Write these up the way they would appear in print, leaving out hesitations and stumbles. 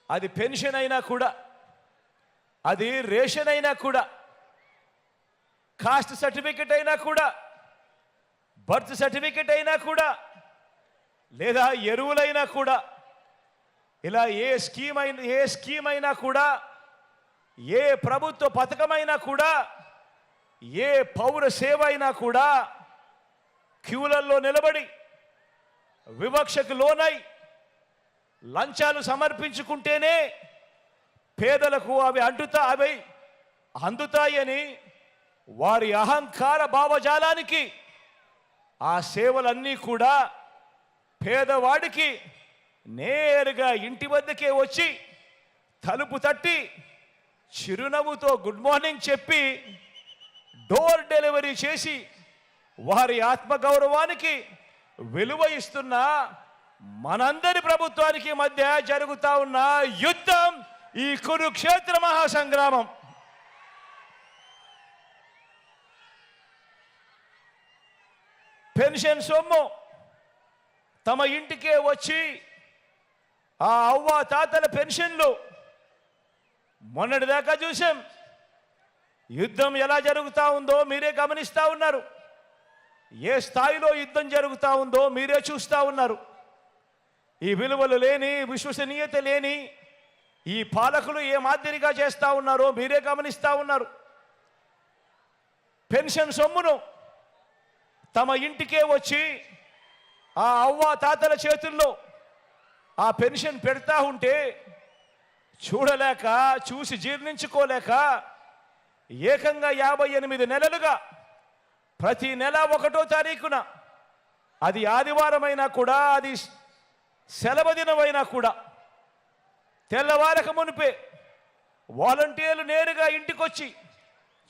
అది పెన్షన్ అయినా కూడా, అది రేషన్ అయినా కూడా, కాస్ట్ సర్టిఫికెట్ అయినా కూడా, బర్త్ సర్టిఫికెట్ అయినా కూడా, లేదా ఎరువులైనా కూడా, ఇలా ఏ స్కీమ్ అయినా కూడా, ఏ ప్రభుత్వ పథకమైనా కూడా, ఏ పౌర సేవ అయినా కూడా క్యూలల్లో నిలబడి వివక్షకు లోనై లంచాలు సమర్పించుకుంటేనే పేదలకు అవి అందుతాయని వారి అహంకార భావజాలానికి ఆ సేవలన్నీ కూడా పేదవాడికి నేరుగా ఇంటి వద్దకే వచ్చి తలుపు తట్టి చిరునవ్వుతో గుడ్ మార్నింగ్ చెప్పి డోర్ డెలివరీ చేసి వారి ఆత్మగౌరవానికి విలువ ఇస్తున్న మనందరి ప్రభుత్వానికి మధ్య జరుగుతా ఉన్న యుద్ధం ఈ కురుక్షేత్ర మహాసంగ్రామం. పెన్షన్ సొమ్ము తమ ఇంటికే వచ్చి ఆ అవ్వ తాతల పెన్షన్లు మొన్నటిదాకా చూసాం. యుద్ధం ఎలా జరుగుతూ ఉందో మీరే గమనిస్తూ ఉన్నారు. ఏ స్థాయిలో యుద్ధం జరుగుతూ ఉందో మీరే చూస్తూ ఉన్నారు. ఈ విలువలు లేని, విశ్వసనీయత లేని ఈ పాలకులు ఏ మాదిరిగా చేస్తూ ఉన్నారో మీరే గమనిస్తూ ఉన్నారు. పెన్షన్ సొమ్మును తమ ఇంటికే వచ్చి ఆ అవ్వ తాతల చేతుల్లో ఆ పెన్షన్ పెడతా ఉంటే చూడలేక, చూసి జీర్ణించుకోలేక ఏకంగా 58 నెలలుగా ప్రతి నెల 1వ తారీఖున, అది ఆదివారమైనా కూడా, అది సెలవు దినమైనా కూడా, తెల్లవారక మునిపే వాలంటీర్లు నేరుగా ఇంటికొచ్చి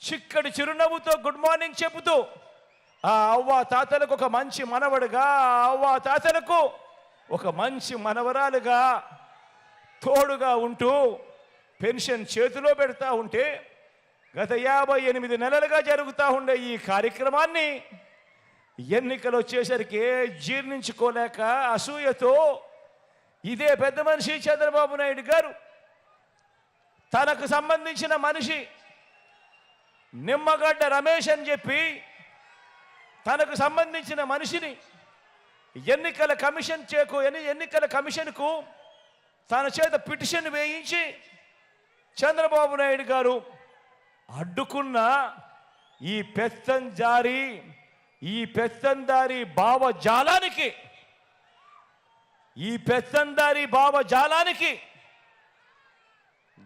చిక్కటి చిరునవ్వుతో గుడ్ మార్నింగ్ చెబుతూ ఆ అవ్వ తాతలకు ఒక మంచి మనవడుగా, ఆ అవ్వ తాతలకు ఒక మంచి మనవరాలుగా తోడుగా ఉంటూ పెన్షన్ చేతిలో పెడతా ఉంటే గత 58 నెలలుగా జరుగుతూ ఉండే ఈ కార్యక్రమాన్ని ఎన్నికలు వచ్చేసరికి జీర్ణించుకోలేక అసూయతో ఇదే పెద్ద మనిషి చంద్రబాబు నాయుడు గారు తనకు సంబంధించిన మనిషి నిమ్మగడ్డ రమేష్ అని చెప్పి తనకు సంబంధించిన మనిషిని ఎన్నికల కమిషన్కు తన చేత పిటిషన్ వేయించి చంద్రబాబు నాయుడు గారు అడ్డుకున్న ఈ పెత్తందారి భావజాలానికి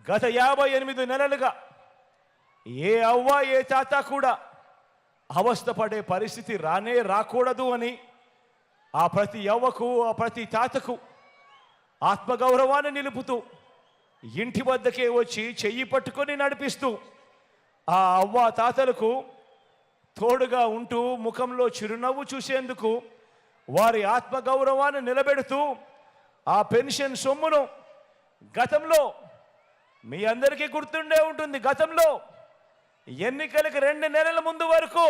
గత 58 నెలలుగా ఏ అవ్వ ఏ తాత కూడా అవస్థపడే పరిస్థితి రాకూడదు అని ఆ ప్రతి అవ్వకు, ఆ ప్రతి తాతకు ఆత్మగౌరవాన్ని నిలుపుతూ ఇంటి వద్దకే వచ్చి చెయ్యి పట్టుకొని నడిపిస్తూ ఆ అవ్వ తాతలకు తోడుగా ఉంటూ ముఖంలో చిరునవ్వు చూసేందుకు వారి ఆత్మగౌరవాన్ని నిలబెడుతూ ఆ పెన్షన్ సొమ్మును గతంలో మీ అందరికీ గుర్తుండే ఉంటుంది. గతంలో ఎన్నికలకు 2 నెలల ముందు వరకు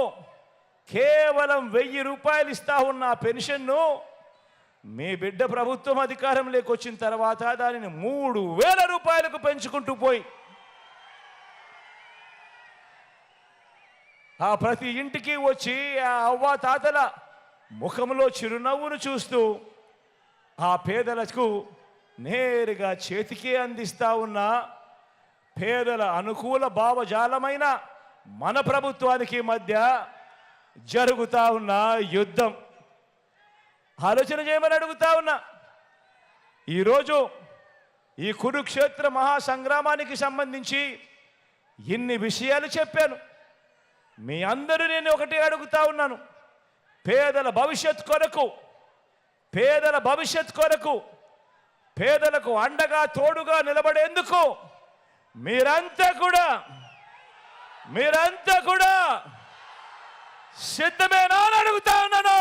కేవలం 1000 రూపాయలు ఇస్తా ఉన్న పెన్షన్ను మీ బిడ్డ ప్రభుత్వం అధికారంలోకి వచ్చిన తర్వాత దానిని 3000 రూపాయలకు పెంచుకుంటూ పోయి ఆ ప్రతి ఇంటికి వచ్చి ఆ అవ్వ తాతల ముఖంలో చిరునవ్వును చూస్తూ ఆ పేదలకు నేరుగా చేతికే అందిస్తా ఉన్న పేదల అనుకూల భావజాలమైన మన ప్రభుత్వానికి మధ్య జరుగుతా ఉన్న యుద్ధం ఆలోచన చేయమని అడుగుతా ఉన్నా. ఈరోజు ఈ కురుక్షేత్ర మహాసంగ్రామానికి సంబంధించి ఇన్ని విషయాలు చెప్పాను. మీ అందరూ నేను ఒకటే అడుగుతా ఉన్నాను. పేదల భవిష్యత్ కొరకు పేదలకు అండగా తోడుగా నిలబడేందుకు మీరంతా కూడా సిద్ధమేనా అని అడుగుతా ఉన్నాను.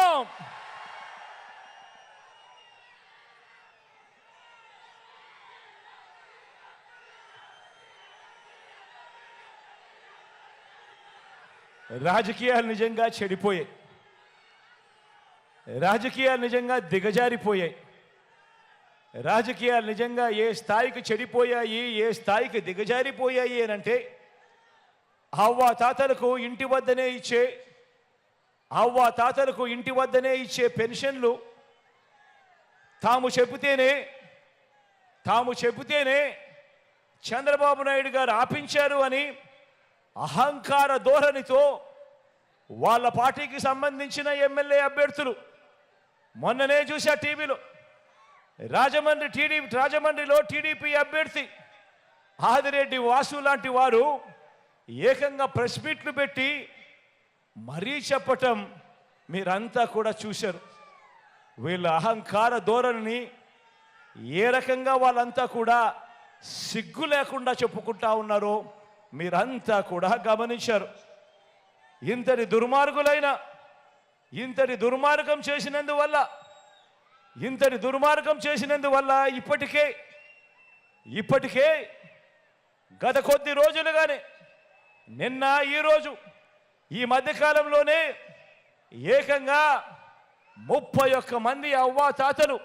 రాజకీయాలు నిజంగా చెడిపోయాయి. రాజకీయాలు నిజంగా దిగజారిపోయాయి. రాజకీయాలు నిజంగా ఏ స్థాయికి చెడిపోయాయి, ఏ స్థాయికి దిగజారిపోయాయి అనంటే అవ్వ తాతలకు ఇంటి వద్దనే ఇచ్చే పెన్షన్లు తాము చెబితేనే చంద్రబాబు నాయుడు గారు ఆపించారు అని అహంకార ధోరణితో వాళ్ళ పార్టీకి సంబంధించిన ఎమ్మెల్యే అభ్యర్థులు మొన్ననే చూసా టీవీలో రాజమండ్రిలో టీడీపీ అభ్యర్థి ఆదిరెడ్డి వాసు లాంటి వారు ఏకంగా ప్రెస్ మీట్లు పెట్టి మరీ చెప్పటం మీరంతా కూడా చూశారు. వీళ్ళ అహంకార ధోరణిని ఏ రకంగా వాళ్ళంతా కూడా సిగ్గు లేకుండా చెప్పుకుంటా ఉన్నారో మీరంతా కూడా గమనించారు. ఇంతటి దుర్మార్గం చేసినందువల్ల ఇప్పటికే గత కొద్ది రోజులుగానే నిన్న ఈరోజు ఈ మధ్యకాలంలోనే ఏకంగా 31 మంది అవ్వాతాతలు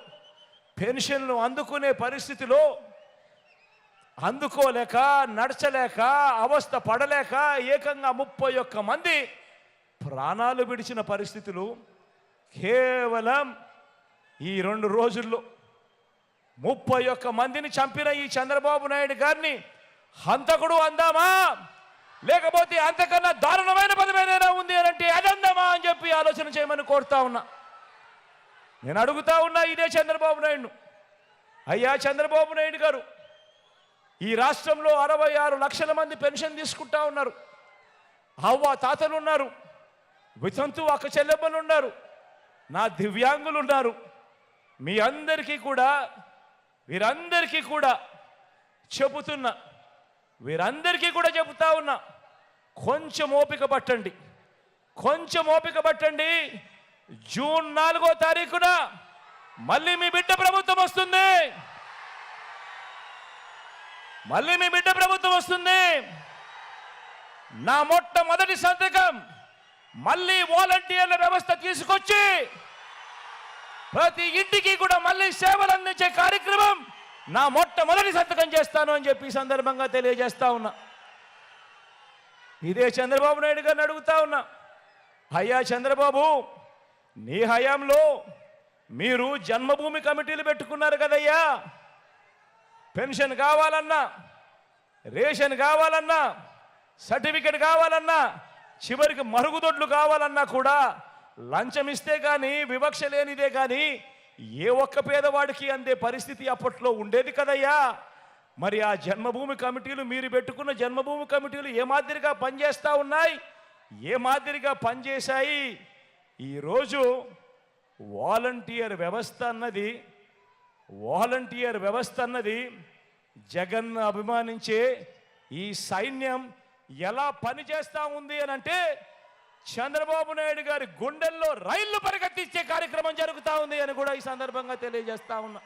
పెన్షన్లు అందుకునే పరిస్థితిలో అందుకోలేక నడచలేక అవస్థ పడలేక ఏకంగా 31 మంది ప్రాణాలు విడిచిన పరిస్థితులు కేవలం ఈ 2 రోజుల్లో 31 మందిని చంపిన ఈ చంద్రబాబు నాయుడు గారిని హంతకుడు అందామా, లేకపోతే అంతకన్నా దారుణమైన పదం ఏదైనా ఉంది అంటే అదందామా అని చెప్పి ఆలోచన చేయమని కోరుతా ఉన్నా. నేను అడుగుతా ఉన్నా ఇదే చంద్రబాబు నాయుడు, అయ్యా చంద్రబాబు నాయుడు గారు, ఈ రాష్ట్రంలో 66 లక్షల మంది పెన్షన్ తీసుకుంటా ఉన్నారు. అవ్వ తాతలు ఉన్నారు, వితంతు అక్క చెల్లెమ్మలు ఉన్నారు, నా దివ్యాంగులు ఉన్నారు. వీరందరికీ చెబుతా ఉన్నా, కొంచెం ఓపిక పట్టండి. జూన్ 4వ తారీఖున మళ్ళీ మీ బిడ్డ ప్రభుత్వం వస్తుంది. నా మొట్టమొదటి సంతకం మళ్ళీ వాలంటీర్ల వ్యవస్థ తీసుకొచ్చి ప్రతి ఇంటికి కూడా మళ్ళీ సేవలు అందించే కార్యక్రమం నా మొట్టమొదటి సంతకం చేస్తాను అని చెప్పి సందర్భంగా తెలియజేస్తా ఉన్నా. ఇదే చంద్రబాబు నాయుడు గారిని అడుగుతా ఉన్నా, అయ్యా చంద్రబాబు, నీ హయాంలో మీరు జన్మభూమి కమిటీలు పెట్టుకున్నారు కదయ్యా. పెన్షన్ కావాలన్నా, రేషన్ కావాలన్నా, సర్టిఫికెట్ కావాలన్నా, చివరికి మరుగుదొడ్లు కావాలన్నా కూడా లంచం ఇస్తే కానీ, వివక్ష లేనిదే కానీ ఏ ఒక్క పేదవాడికి అందే పరిస్థితి అప్పట్లో ఉండేది కదయ్యా. మరి ఆ జన్మభూమి కమిటీలు, మీరు పెట్టుకున్న జన్మభూమి కమిటీలు ఏ మాదిరిగా పనిచేస్తూ ఉన్నాయి, ఏ మాదిరిగా పనిచేశాయి? ఈరోజు వాలంటీర్ వ్యవస్థ అన్నది జగన్ అభిమానించే ఈ సైన్యం ఎలా పనిచేస్తూ ఉంది అని అంటే చంద్రబాబు నాయుడు గారి గుండెల్లో రైళ్లు పరిగెత్తించే కార్యక్రమం జరుగుతూ ఉంది అని కూడా ఈ సందర్భంగా తెలియజేస్తా ఉన్నా.